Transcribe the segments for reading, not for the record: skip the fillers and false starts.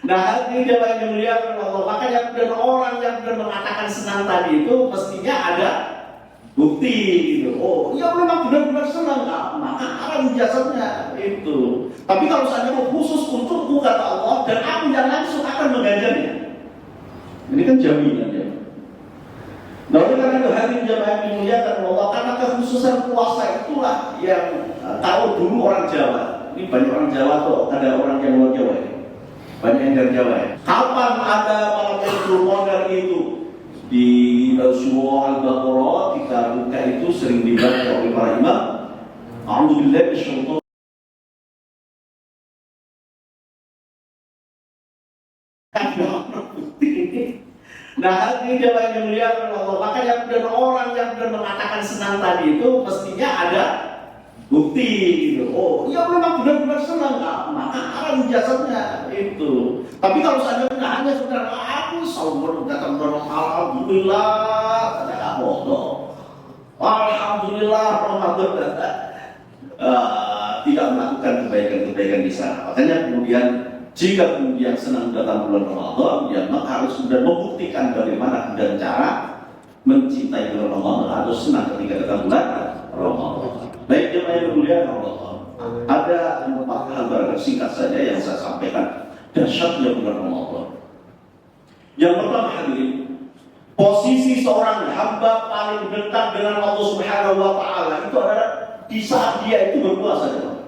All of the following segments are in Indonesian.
Nah, hati jamaah yang dimuliakan Allah. Makanya dan orang yang mengatakan senang tadi itu mestinya ada bukti gitu. Oh, ya memang benar-benar senang, maka haram jasanya itu. Tapi kalau seandainya khusus untukku kata Allah dan aku yang langsung akan mengganjarnya, ini kan jaminan ya. Nah, oleh karena itu hadirin jamaah yang dimuliakan Allah, karena kekhususan puasa itulah yang tahu dulu orang Jawa. Ini banyak orang Jawa tuh, ada orang yang luar Jawa ya. Banyak yang dari Jawa ya. Kapan ada malam Lailatul Qadar itu? Di surah Al-Baqarah kita buka itu sering dibaca oleh para imam. A'udzubillahi minasyaitonir. Nah, hati jamaah yang dimuliakan Allah. Makanya dan orang yang mengatakan senang tadi itu mestinya ada bukti gitu. Oh, ya memang benar-benar senang, maka haram jasanya itu. Tapi kalau seandainya hanya sekedar aku selalu datang dalam alhamdulillah, tidak bodoh. Alhamdulillah Ramadan tidak melakukan kebaikan-kebaikan di sana. Makanya kemudian jika kemudian senang datang bulan Ramadan, ya maka harus kemudian membuktikan bagaimana dan cara mencintai bulan Ramadan atau senang ketika datang bulan Ramadan. Baik jemaah yang dimuliakan Allah, ada 4 hal barang singkat saja yang saya sampaikan dahsyatnya bulan Ramadan. Yang pertama hadirin, posisi seorang hamba paling dekat dengan Allah Subhanahu wa taala itu adalah di saat dia itu berpuasa.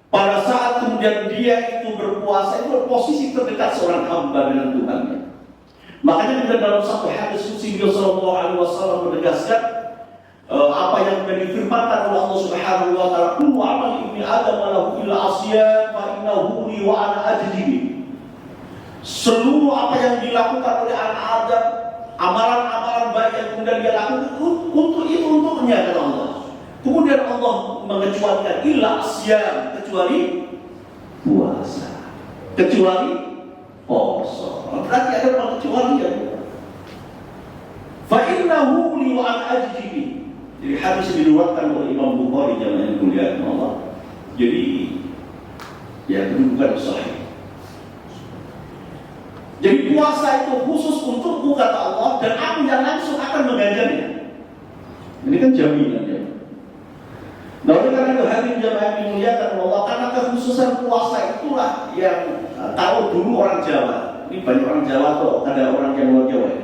Pada saat kemudian dia itu berpuasa, itu posisi terdekat seorang hamba dengan Tuhannya. Makanya kita dalam satu hadis qudsi Nabi sallallahu alaihi wasallam menegaskan apa yang difirmankan oleh Allah Subhanahu wa taala, "Kullu amali ibni Adam lahu illa asiyam fa innahu li wa ana ajzihi." Seluruh apa yang dilakukan oleh anak Adam, amalan-amalan baik yang kemudian dia lakukan untuk itu untuknya kata Allah. Kemudian Allah mengecualikan illa asiyam, kecuali puasa, kecuali puasa. Berarti ada pengecualian. Fa innahu li wa ana ajzihi. Jadi hadis diriwayatkan oleh Imam Bukhari jamaah yang dimuliakan Allah. Jadi ya kedudukan sahih. Jadi puasa itu khusus untukku kata Allah dan aku yang langsung akan mengganjarnya. Ini kan jaminan ya. Nah, oleh karena itu hadirin jamaah yang dimuliakan Allah, karena kekhususan puasa itulah yang tahu dulu orang Jawa. Ini banyak orang Jawa tuh, ada orang yang luar Jawa ya.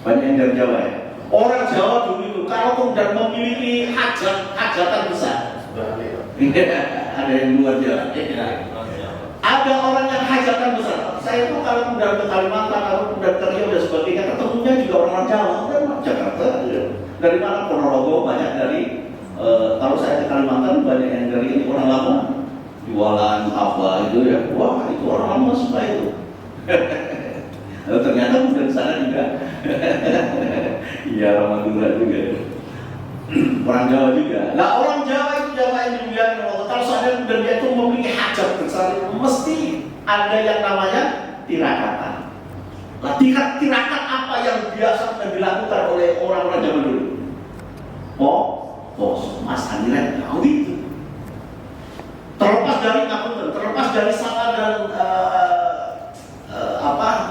Banyak yang dari Jawa ya. Orang Jawa dulu itu kalau kemudian memiliki hajatan besar, ada yang luar Jawa. Ada orang yang hajatan besar. Saya itu kalau kemudian ke Kalimantan, kalau kemudian ke Riau dan sebagainya, ketemunya juga orang Jawa, orang Jakarta. Dari mana? Ponorogo banyak dari. Kalau saya ke Kalimantan banyak yang dari ini orang lama, jualan apa itu ya. Wah itu orang lama suka itu. Ternyata dari sana juga. Iya orang Madura juga. Orang Jawa juga. Nah orang Jawa itu Jawa yang dimuliakan Allah. Kalau seandainya dia itu memiliki hajat besar, mesti ada yang namanya tirakatan. Nah tirakat apa yang biasa dilakukan oleh orang-orang zaman dulu? Mas Aniran tahu itu. Terlepas dari ngapunten, terlepas dari salah dan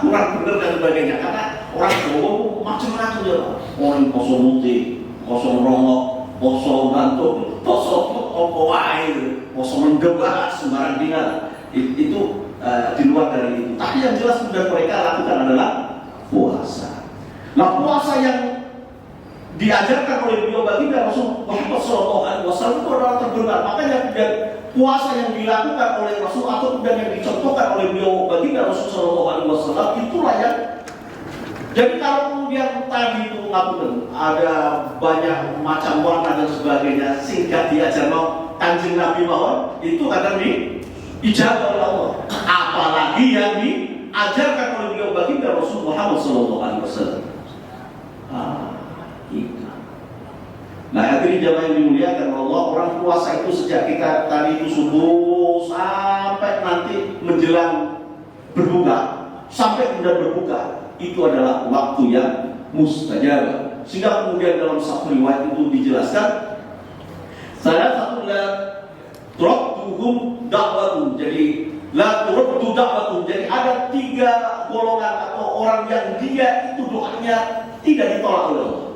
kurang benar dan sebagainya. Karena orang Jawa macam-macam ya. Orang poso muti, poso rongok, poso gantung, poso wae, poso menggembah sembarang dina. Itu di luar dari itu. Tapi yang jelas sudah mereka lakukan adalah puasa. Nah puasa yang diajarkan oleh beliau baginda Rasul Muhammad SAW itu adalah terbenar. Makanya kemudian puasa yang dilakukan oleh Rasul atau kemudian yang dicontohkan oleh beliau baginda Rasul SAW itulah yang. Jadi kalau kemudian tadi itu ada banyak macam warna dan sebagainya sehingga diajar mau Kanjeng Nabi mawon itu kadang dijaga oleh Allah. Apalagi yang diajarkan oleh beliau baginda Rasul Muhammad SAW. Nah hadirin jamaah yang dimuliakan Allah, orang puasa itu sejak kita tadi itu subuh sampai nanti menjelang berbuka, sampai kemudian berbuka, itu adalah waktu yang mustajab. Sehingga kemudian dalam satu riwayat itu dijelaskan, salah satu Turadduhum da'watun. Jadi la turaddu da'watun. Jadi ada 3 golongan atau orang yang dia itu doanya tidak ditolak oleh Allah.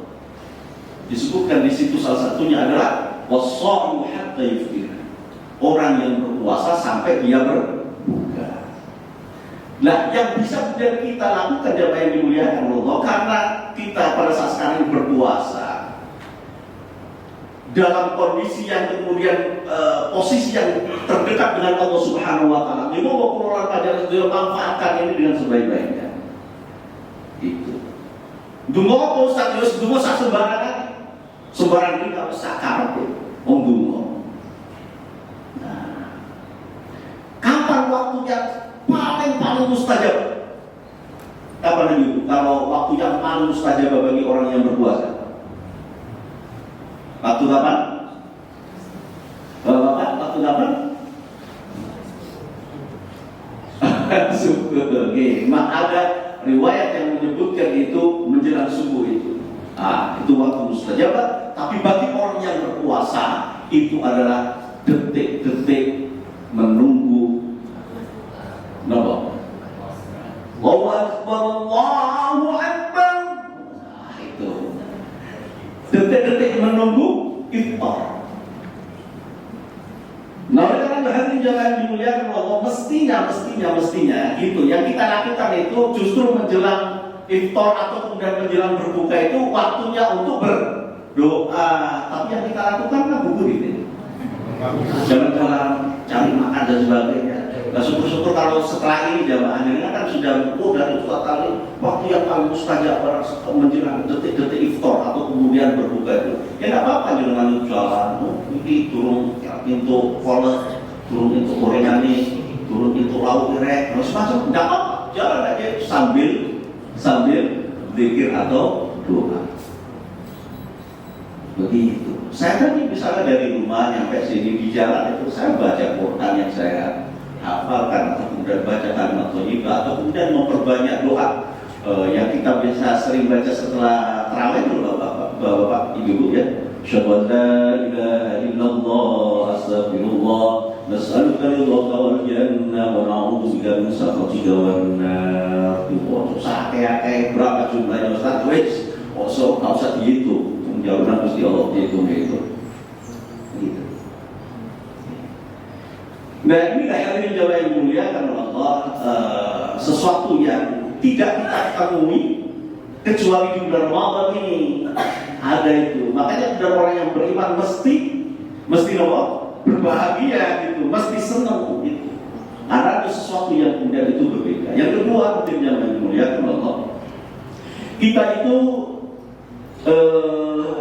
Disebutkan di situ salah satunya adalah was-shaimu hatta yuftir. Orang yang berpuasa sampai dia berbuka. Nah, yang bisa kemudian kita lakukan jamaah yang dimuliakan Allah, karena kita pada saat sekarang ini berpuasa dalam kondisi yang kemudian posisi yang terdekat dengan Allah Subhanahu wa taala. Jadi mau pengelolaan pelajaran dia manfaatkan ini dengan sebaik-baiknya. Itu. Dungo apa Ustaz? Terus dungo sak sembarangan. Sembarang ini kalau sakar om dungo. Nah, kapan waktu yang paling mustajab? Kapan itu? Kalau waktu yang paling mustajab bagi orang yang berpuasa? Waktu kapan? Waktu kapan? Subuh. Oke, maka ada riwayat yang menyebutkan itu menjelang subuh itu. Itu waktu mustajab. Tapi bagi orang yang berpuasa itu adalah detik-detik menunggu Allahu Akbar, Allahu Akbar. Itu detik-detik menunggu iftar. Nah, oleh karena hadirin jangan dimuliakan Allah, mestinya itu yang kita lakukan itu justru menjelang iftar atau kemudian menjelang berbuka itu waktunya untuk berdoa. Tapi yang kita lakukan kan gugur ini. Jangan cari makan dan sebagainya. Nah, syukur-syukur kalau setelah ini jamaahnya kan sudah dari dua kali waktu yang paling mustajab menjelang detik-detik iftar atau kemudian berbuka itu. Ya nggak apa-apa dengan jalan, ini turun pintu kolet, turun pintu gorengan ini, turun pintu lauk direk, terus macam nggak apa-apa, jalan aja sambil zikir atau doa. Begitu. Saya tadi misalnya dari rumah nyampe sini di jalan itu saya baca Quran yang saya hafalkan atau kemudian baca kalimat thayyibah atau kemudian memperbanyak doa yang kita biasa sering baca setelah tarawih itu Bapak Ibu ya. Asyhadu an la ilaha illallah astaghfirullah nas'aluka ridhaka wal jannah wa na'udzubika min sakhatika wan nar. Itu sakit berapa jumlahnya Ustaz? Wis, enggak usah dihitung. Jauhkan Gusti Allah itu. Gitu. Nah, inilah hadirin jamaah yang dimuliakan Allah, sesuatu yang tidak kita temui kecuali di bulan Ramadan ini ada itu. Makanya benar orang yang beriman mesti apa? Berbahagia gitu, mesti senang gitu. Karena ada sesuatu yang kemudian itu berbeda. Yang kedua, hadirin jamaah yang dimuliakan Allah, kita itu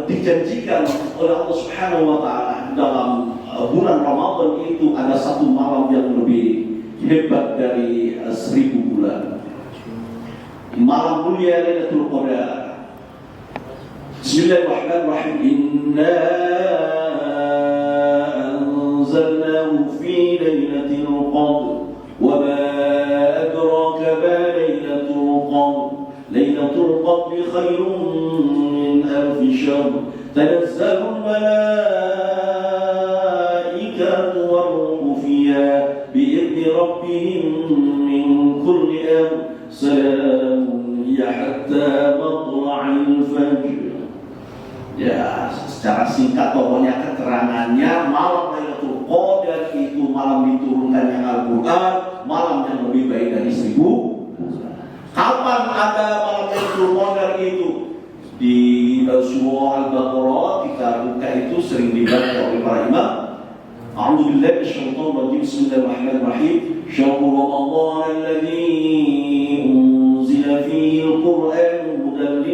dijanjikan oleh Allah Subhanahu wa taala dalam bulan Ramadan itu ada satu malam yang lebih hebat dari 1000 bulan. Malam mulia Lailatul Qadar. Bismillahirrahmanirrahim. Inna anzalnahu fi lailatul qadr wa ma adraka ma lailatul qadr. Lailatul qadri khairun min alf shahr. تنزل الملائكة والروح فيها بإذن ربهم من كل أمر سلام هي حتى مطلع الفجر. Ya, secara singkat pokoknya keterangannya malam Lailatul Qadar itu malam diturunkannya Al-Quran, malam yang lebih baik dari 1000. Kapan ada malam Lailatul Qadar itu? Di surah Al-Baqarah kita buka itu sering dibaca oleh para imam. A'udzubillahi minasyaitonir rajim. Bismillahirrahmanirrahim. Syahrul Ramadan alladzi unzila fihi al-Qur'an hudan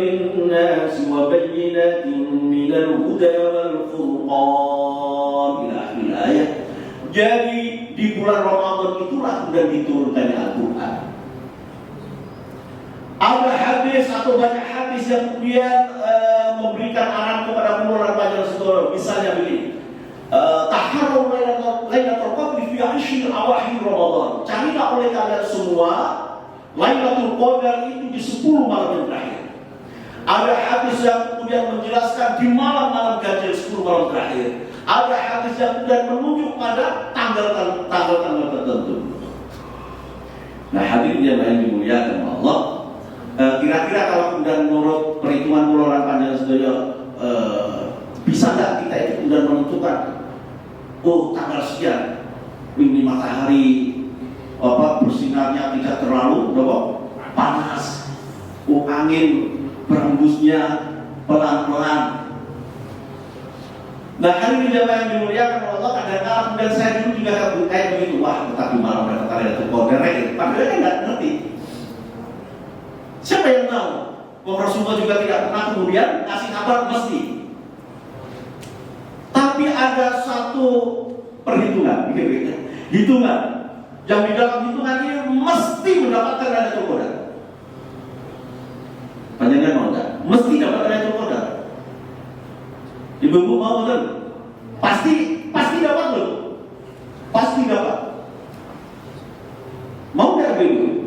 lin-nas wa bayyinatin minal huda wal furqan ila akhir ayat. Jadi di bulan Ramadan itulah sudah diturunkannya Al-Qur'an. Ada hadis atau banyak hadis yang kemudian memberikan arahan kepada pengelola pelajaran saudara. Misalnya begini, taharru Lailatul Qadri fi 10 awakhir Ramadan. Carilah oleh kalian semua Lailatul Qadar itu di 10 malam yang terakhir. Ada hadis yang kemudian menjelaskan di malam-malam ganjil 10 malam terakhir. Ada hadis yang kemudian menunjuk pada tanggal-tanggal tertentu. Nah, hadirin yang dimuliakan Allah, kira-kira kalau kemudian menurut perhitungan pengelolaan panjang sedaya, bisa nggak kita itu kemudian menentukan, oh tanggal sekian ini matahari bersinarnya tidak terlalu panas, oh angin berembusnya pelan-pelan. Nah, hari ini jamaah yang dimuliakan Allah, kadang-kadang kemudian saya dulu juga kayak begitu, wah tetapi malam dapat Lailatul Qadar gitu. Padahal kan nggak ngerti. Siapa yang tahu? Rasulullah juga tidak pernah kemudian kasih kabar mesti. Tapi ada satu perhitungan, hitungan yang di dalam hitungan ini mesti mendapatkan Lailatul Qadar. Panjangnya mau enggak? Mesti dapat Lailatul Qadar. Ibu-ibu mau kan? Pasti dapat loh. Pasti dapat. Mau enggak ibu?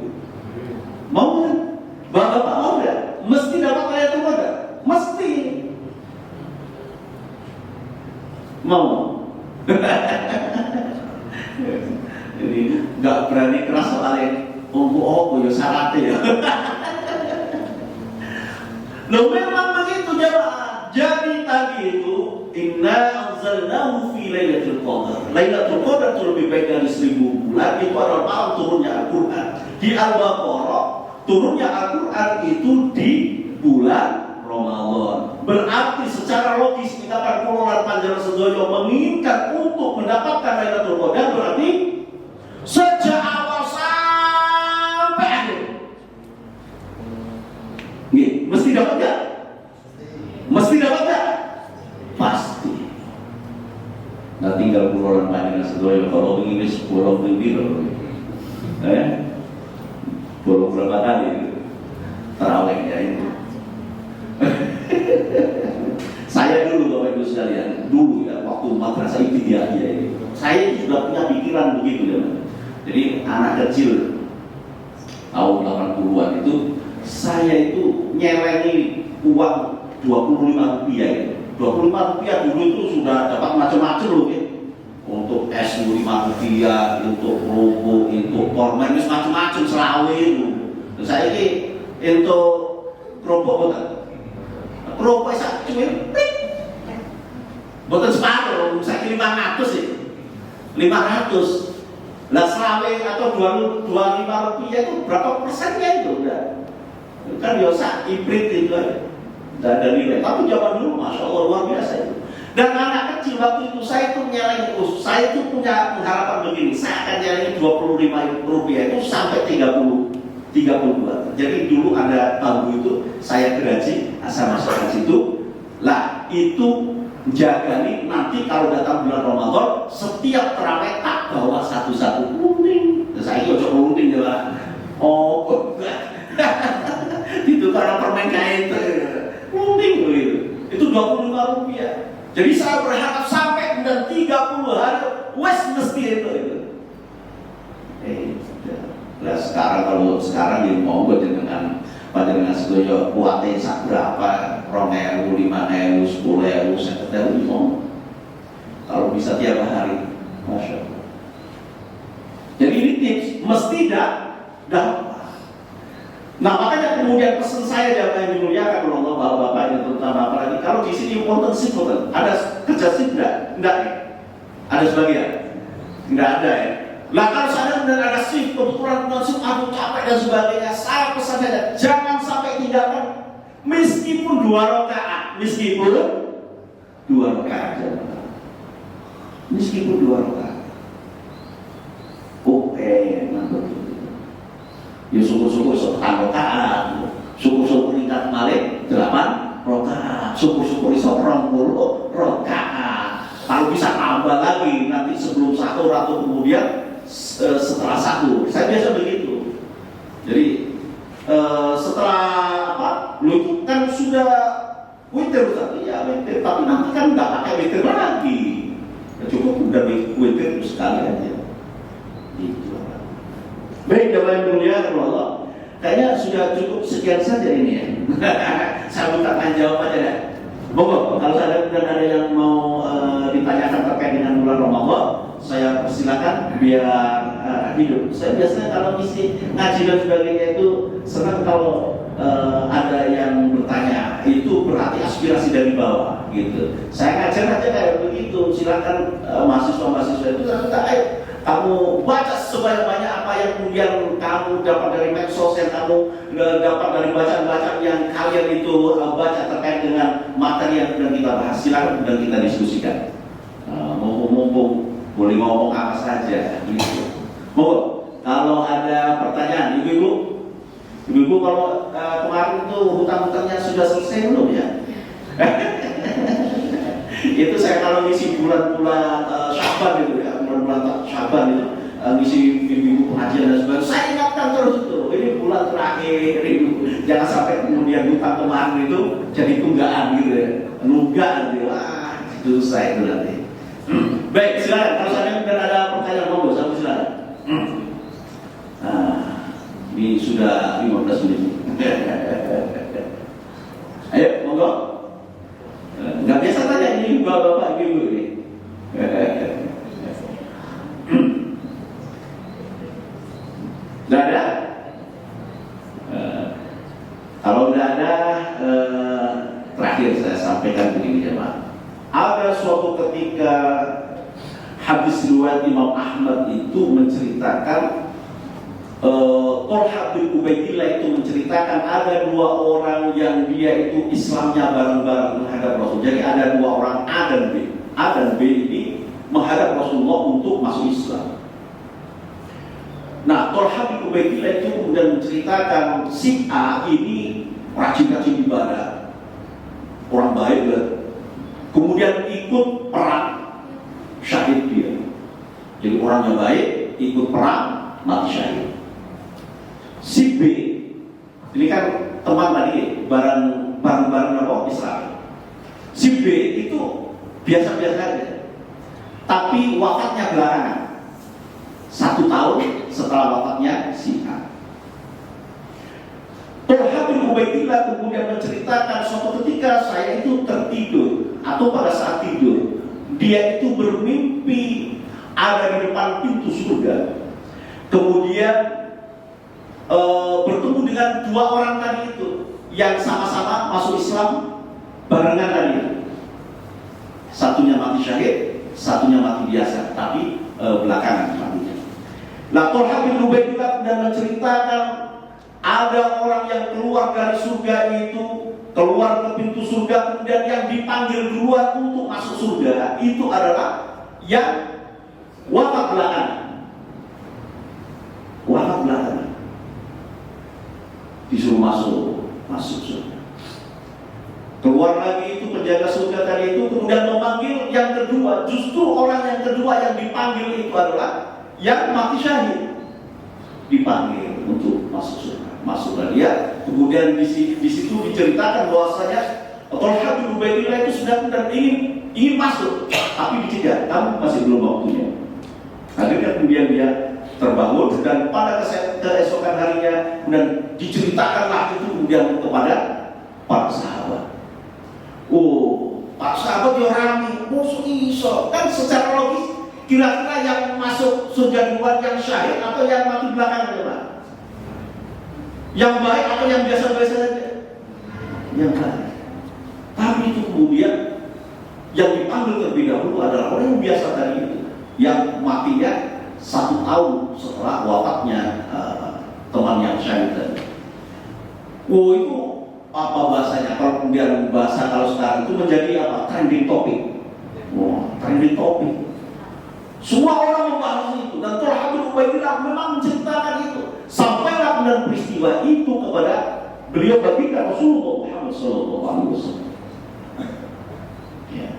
Mau kan? Bapak mau enggak? Mesti dapat Lailatul Qadar. Mesti. Mau. Jadi nggak berani keras soalnya. Ya syaratnya ya. Loh memang begitu jemaah. Jadi tadi itu inna anzalnahu fi lailatul qadar. Lailatul qadar itu lebih baik dari 1000 bulan. Itu adalah malam turunnya Al-Qur'an. Di Al-Baqarah turunnya Al-Qur'an itu di bulan Ramadan. Berarti secara logis kita akan pengelolaan panjang sedoyo menginginkan untuk mendapatkan Lailatul Qadar, berarti sejak awal sampai akhir. Nih, mesti dapat gak? Mesti dapat gak? Pasti. Nah tinggal pengelolaan panjang sedoyo. Kalau begini 10 lebih bolong berapa kali terawihnya itu. Saya dulu Bapak Ibu sekalian, dulu ya waktu madrasah ibtidaiyah ini, saya sudah punya pikiran begitu ya. Jadi anak kecil tahun 80-an itu, saya itu nyelengi uang 25 rupiah itu. 25 rupiah dulu itu sudah dapat macam-macam loh ya. Untuk es 5 rupiah, untuk kerupuk, untuk korma, ini macam-macam selawe itu. Dan saya ini untuk kerupuk bukan? Kerupuk sak cuman bukan separuh, saya 500 sih. 500. Lah selawe atau 25 rupiah itu berapa persennya itu udah? Kan biasa hibrid itu kan. Tidak ada nilai. Tapi zaman dulu masya Allah luar biasa itu. Dan anak kecil waktu itu saya itu nyalain saya itu punya pengharapan begini, saya akan nyalain 25 rupiah itu sampai 32. Jadi dulu ada bambu itu saya geraji, saya masukkan situ. Lah itu jaga nih, nanti kalau datang bulan Ramadan setiap terawih tak bawa satu-satu kunting. Saya itu cocok kunting ya lah. Oh enggak. Itu karena permen kain itu kunting begitu. Itu 25 rupiah. Jadi saya berharap sampai dan 30 hari wes mesti itu. Nah sekarang kalau sekarang ya mau dengan sedoyo kuatnya sak berapa, 2.000, 5.000, 10.000, 1.000 mau. Kalau bisa tiap hari, masya Allah. Jadi ini tips mesti dah. Nah makanya kemudian pesan saya yang dimuliakan oleh Allah bapak-bapak ini terutama apalagi kalau di sini wonten sip wonten ada kerja sip enggak ya? Ada sebagian enggak ada ya. Nah kalau saya benar ada sip kebetulan langsung aku capek dan sebagainya, saya pesan saja jangan sampai tinggalkan meskipun 2 rakaat, meskipun 2 rakaat meskipun 2 rakaat. Oke, mantap. Ya syukur-syukur 1 rakaat, syukur-syukur tingkat malik 8 rakaat, syukur-syukur iso 20 rakaat. Kalau bisa tambah lagi nanti sebelum sahur atau kemudian setelah sahur. Saya biasa begitu. Jadi setelah apa? Lu itu kan sudah witir tadi ya witir, tapi nanti kan nggak pakai witir lagi. Ya, cukup udah witir itu sekali aja. Gitu. Baik, jamaah yang mulia Allah. Kayaknya sudah cukup sekian saja ini ya. Saya minta tanya jawab aja deh. Monggo, kalau ada yang mau ditanyakan terkait dengan bulan Ramadan, saya persilakan biar hidup. Saya biasanya kalau ngisi ngaji dan sebagainya itu senang kalau ada yang bertanya, itu berarti aspirasi dari bawah gitu. Saya ngajar aja kayak begitu, silakan mahasiswa-mahasiswa itu saya kamu baca sebanyak-banyak apa yang kemudian kamu dapat dari medsos, yang kamu dapat dari bacaan-bacaan yang kalian itu baca terkait dengan materi yang sedang kita bahas. Silakan dan kita diskusikan. Mumpung boleh ngomong apa saja gitu. Monggo, kalau ada pertanyaan, ibu-ibu kalau kemarin itu hutang-hutangnya sudah selesai belum ya? Itu saya kalau ngisi bulan-bulan Syaban itu ya, bulan-bulan Syaban itu ngisi ibu-ibu pengajian dan sebagainya, saya ingatkan terus itu, ini bulan terakhir itu, jangan sampai kemudian hutang kemarin itu jadi tunggaan gitu ya, nunggak gitu, itu saya itu nanti. Baik, silakan. Kalau saya ada pertanyaan monggo, sampai silakan. Ini sudah 15 menit. Ayo, monggo. Nggak biasa tanya ini bapak-bapak ibu ini. Nggak ada? Kalau nggak ada, terakhir saya sampaikan begini ya Pak. Ada suatu ketika hadis riwayat Imam Ahmad itu menceritakan, Tolha bin Ubaidillah itu menceritakan ada dua orang yang dia itu Islamnya bareng-bareng menghadap Rasul. Jadi ada dua orang A dan B. A dan B ini menghadap Rasulullah untuk masuk Islam. Nah, Tolha bin Ubaidillah itu kemudian menceritakan si A ini rajin-rajin ibadah, orang baik lah. Kemudian ikut perang, syahid dia. Jadi orang yang baik ikut perang, mati syahid. Si B, ini kan teman tadi, bareng-bareng apa Islam. Si B itu biasa-biasa aja, tapi wafatnya belakangan, 1 tahun setelah wafatnya si A. Tolha bin Ubaidillah kemudian menceritakan suatu ketika saya itu tertidur atau pada saat tidur, dia itu bermimpi ada di depan pintu surga. Kemudian bertemu dengan dua orang tadi itu yang sama-sama masuk Islam barengan tadi. Satunya mati syahid, satunya mati biasa, tapi belakangan matinya. Nah, Tolha bin Ubaidillah dan menceritakan ada orang yang keluar dari surga itu, keluar ke pintu surga, kemudian yang dipanggil keluar untuk masuk surga itu adalah yang wafat belakangan. Wafat belakangan. Disuruh masuk surga. Keluar lagi itu penjaga surga tadi itu kemudian memanggil yang kedua. Justru orang yang kedua yang dipanggil itu adalah yang mati syahid, dipanggil untuk masuk surga. Masuklah dia. Kemudian di situ diceritakan bahwasanya Tolha bin Ubaidillah itu sudah ingin masuk, tapi dicegah, kamu masih belum waktunya. Akhirnya kemudian dia terbangun dan pada keesokan harinya kemudian diceritakanlah itu kemudian kepada para sahabat. Para sahabat diorami, musuh iso kan secara logis kira-kira yang masuk surga duluan yang syahid atau yang mati belakangan ya Pak? Yang baik atau yang biasa-biasa saja? Yang baik. Tapi itu kemudian yang dipanggil terlebih dahulu adalah orang yang biasa tadi itu, yang matinya 1 tahun setelah wafatnya teman yang syahid tadi. Itu apa bahasanya? Kalau kemudian bahasa kalau sekarang itu menjadi apa? Trending topic. Trending topic. Semua orang membahas itu dan Tolha bin Ubaidillah memang menceritakan itu. Sampailah kemudian peristiwa itu kepada beliau baginda Rasulullah Muhammad SAW. Ya.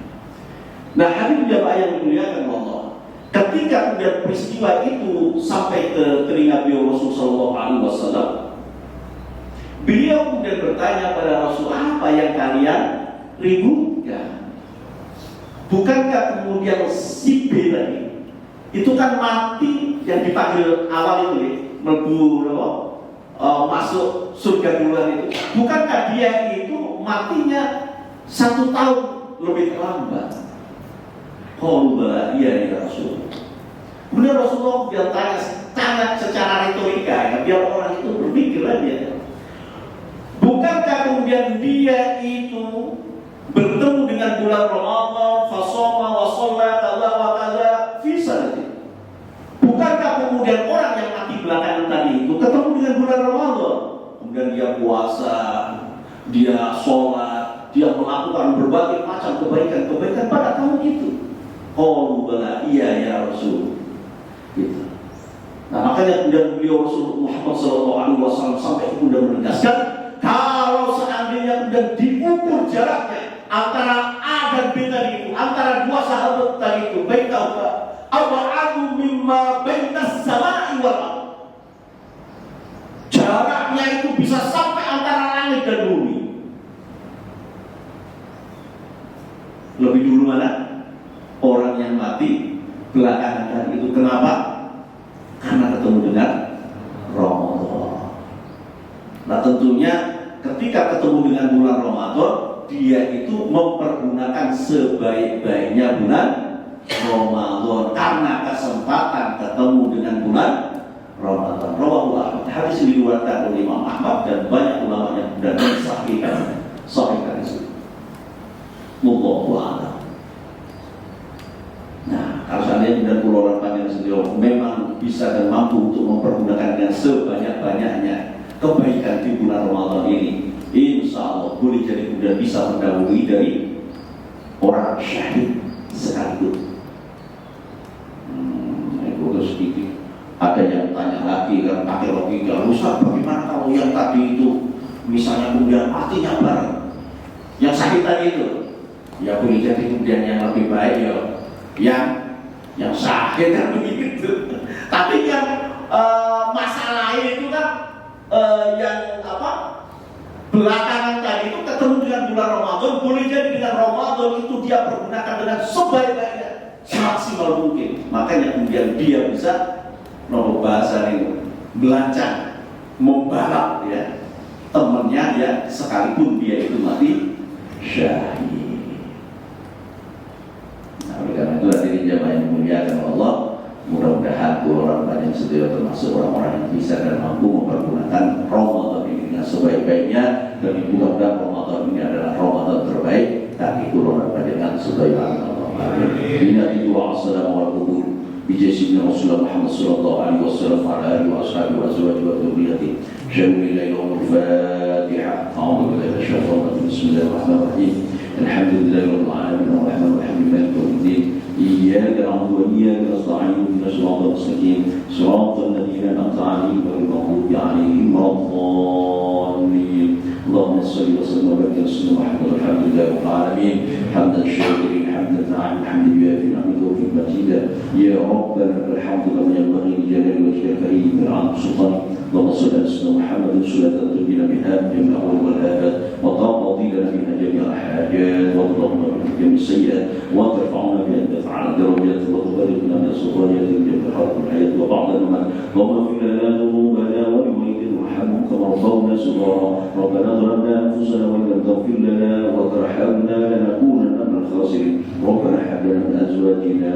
Nah, hadirin jamaah yang dimuliakan Allah, ketika kemudian peristiwa itu sampai ke telinga beliau Rasulullah SAW, beliau kemudian bertanya pada Rasul, apa yang kalian ributkan? Bukankah kemudian si B tadi itu kan mati yang dipanggil awal itu masuk surga duluan itu, bukankah dia itu matinya 1 tahun lebih terlambat? Qalu bala, iya ya Rasul. Kemudian Rasulullah dia tanya secara retorika ya, biar orang itu berpikir aja. Bukankah kemudian dia itu bertemu dengan bulan Ramadan, fasoma wa shalla kaza wa kaza fi sanati. Bukankah kemudian orang yang mati belakangan tadi itu ketemu dengan bulan Ramadan, kemudian dia puasa, dia sholat, dia melakukan berbagai macam kebaikan-kebaikan pada tahun itu. Oh bala, iya ya Rasul. Gitu. Nah makanya kemudian beliau Rasul Muhammad SAW sampai kemudian menegaskan, kalau seandainya kemudian diukur jaraknya antara A dan B tadi itu, antara dua sahabat tadi itu, baik awa'adu mimma bainas sama'i wal ardh. Jaraknya itu bisa sampai antara langit dan bumi. Lebih dulu mana? Orang yang mati belakangan tadi itu. Kenapa? Karena ketemu dengan Ramadan. Nah tentunya ketika ketemu dengan bulan Ramadan, dia itu mempergunakan sebaik-baiknya bulan Ramadan karena kesempatan ketemu dengan bulan Ramadan. Rawahu hadis ini diriwayatkan oleh Imam Ahmad dan banyak ulama yang sudah sahihkan itu. Wallahu a'lam. Nah, kalau seandainya benar Pulau Panjang sendiri memang bisa dan mampu untuk mempergunakan dengan sebanyak-banyaknya kebaikan di bulan Ramadan ini, insya Allah boleh jadi kemudian bisa mendahului dari orang syahid sekalipun. Itu sedikit. Ada yang tanya lagi kan pakai logika, Ustaz bagaimana kalau yang tadi itu misalnya kemudian matinya bareng yang sakit tadi itu? Ya boleh jadi kemudian yang lebih baik ya yang sakit kan begitu. Tapi kan masalah itu kan yang belakangan tadi itu ketemu dengan bulan Ramadan, boleh jadi dengan Ramadan itu dia pergunakan dengan sebaik-baiknya, semaksimal mungkin. Makanya kemudian dia bisa bahasa ini belancang, membalap ya temennya ya sekalipun dia itu mati syahid. Nah, oleh karena itu hadirin jamaah yang dimuliakan Allah, mudah-mudahan orang banyak setia termasuk orang-orang yang bisa dan mampu mempergunakan Ramadan ini dengan sebaik-baiknya, dan mudah-mudahan Ramadan ini adalah Ramadan terbaik dan itu orang dengan sebaik-baiknya. Amin. Assalamualaikum بجسم رسول الله محمد صلى الله عليه وسلم وعلى اله واصحابه وازواجه وذريته جميع الليل والفاتحه. اعوذ بالله من الشيطان الرجيم. بسم الله الرحمن الرحيم. الحمد لله رب العالمين الرحمن الرحيم مالك يوم الدين. اياك نعبد واياك نستعين اهدنا الصراط المستقيم صراط الذين انعمت عليهم غير المغضوب عليهم ولا الضالين. اللهم صل وسلم وبارك على سيدنا محمد. الحمد لله رب العالمين حمدا شاكرين حمدا ناعما حمدا يوافي نعمه وفي مزيدا. يا ربنا لك الحمد كما ينبغي لجلال وجهك الكريم بالعظم سلطانك. اللهم صل على سيدنا محمد صلاة تنجينا بها من جميع الأمور والآفات وتقضي لنا بها جميع الحاجات وتطهرنا من جميع السيئات وترفعنا بها على الدرجات وتباركنا من السلطانيات من جميع الحرب والحياة وبعض الممات. اللهم اغفر لنا ذنوبنا ولوالدينا وارحمهم كما ربونا صغارا. ربنا ظلمنا أنفسنا وإن لم تغفر لنا وترحمنا لنكونن من الخاسرين. ربنا هب لنا من أزواجنا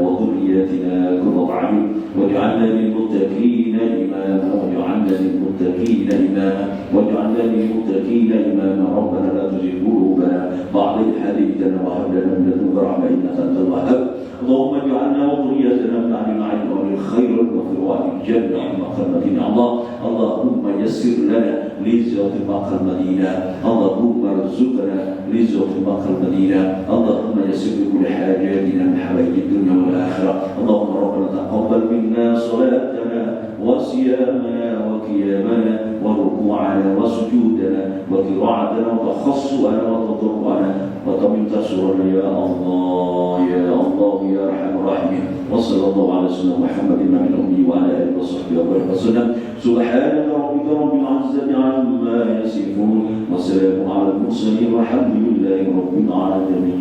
وذرياتنا قرة أعين واجعلنا للمتقين إماما واجعلنا للمتقين إماما واجعلنا للمتقين إماما. ربنا لا تزغ قلوبنا بعد إذ هديتنا وهب لنا من لدنك رحمة إنك أنت الوهاب. اللهم اجعلنا وذريتنا من أهل العلم والخير وفي وعد الجنة ومقام المدينة. اللهم يسر لنا لزيارة مقام المدينة. اللهم ارزقنا لزيارة مقام المدينة. اللهم يسر لكل حاجاتنا من حوائج الدنيا والآخرة. اللهم ربنا تقبل منا صلاتنا وصيامنا وقيامنا وركوعنا وسجودنا وقراءتنا وتخصصنا وتضرعنا وتمن تسرنا يا الله يا الله يا ارحم الراحمين. وصلى الله على سيدنا محمد النبي الامي وعلى اله وصحبه وسلم. سبحان ربك رب العزه عما يصفون وسلام على المرسلين والحمد لله رب العالمين.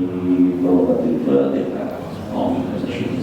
بركه الفاتحه. آمين.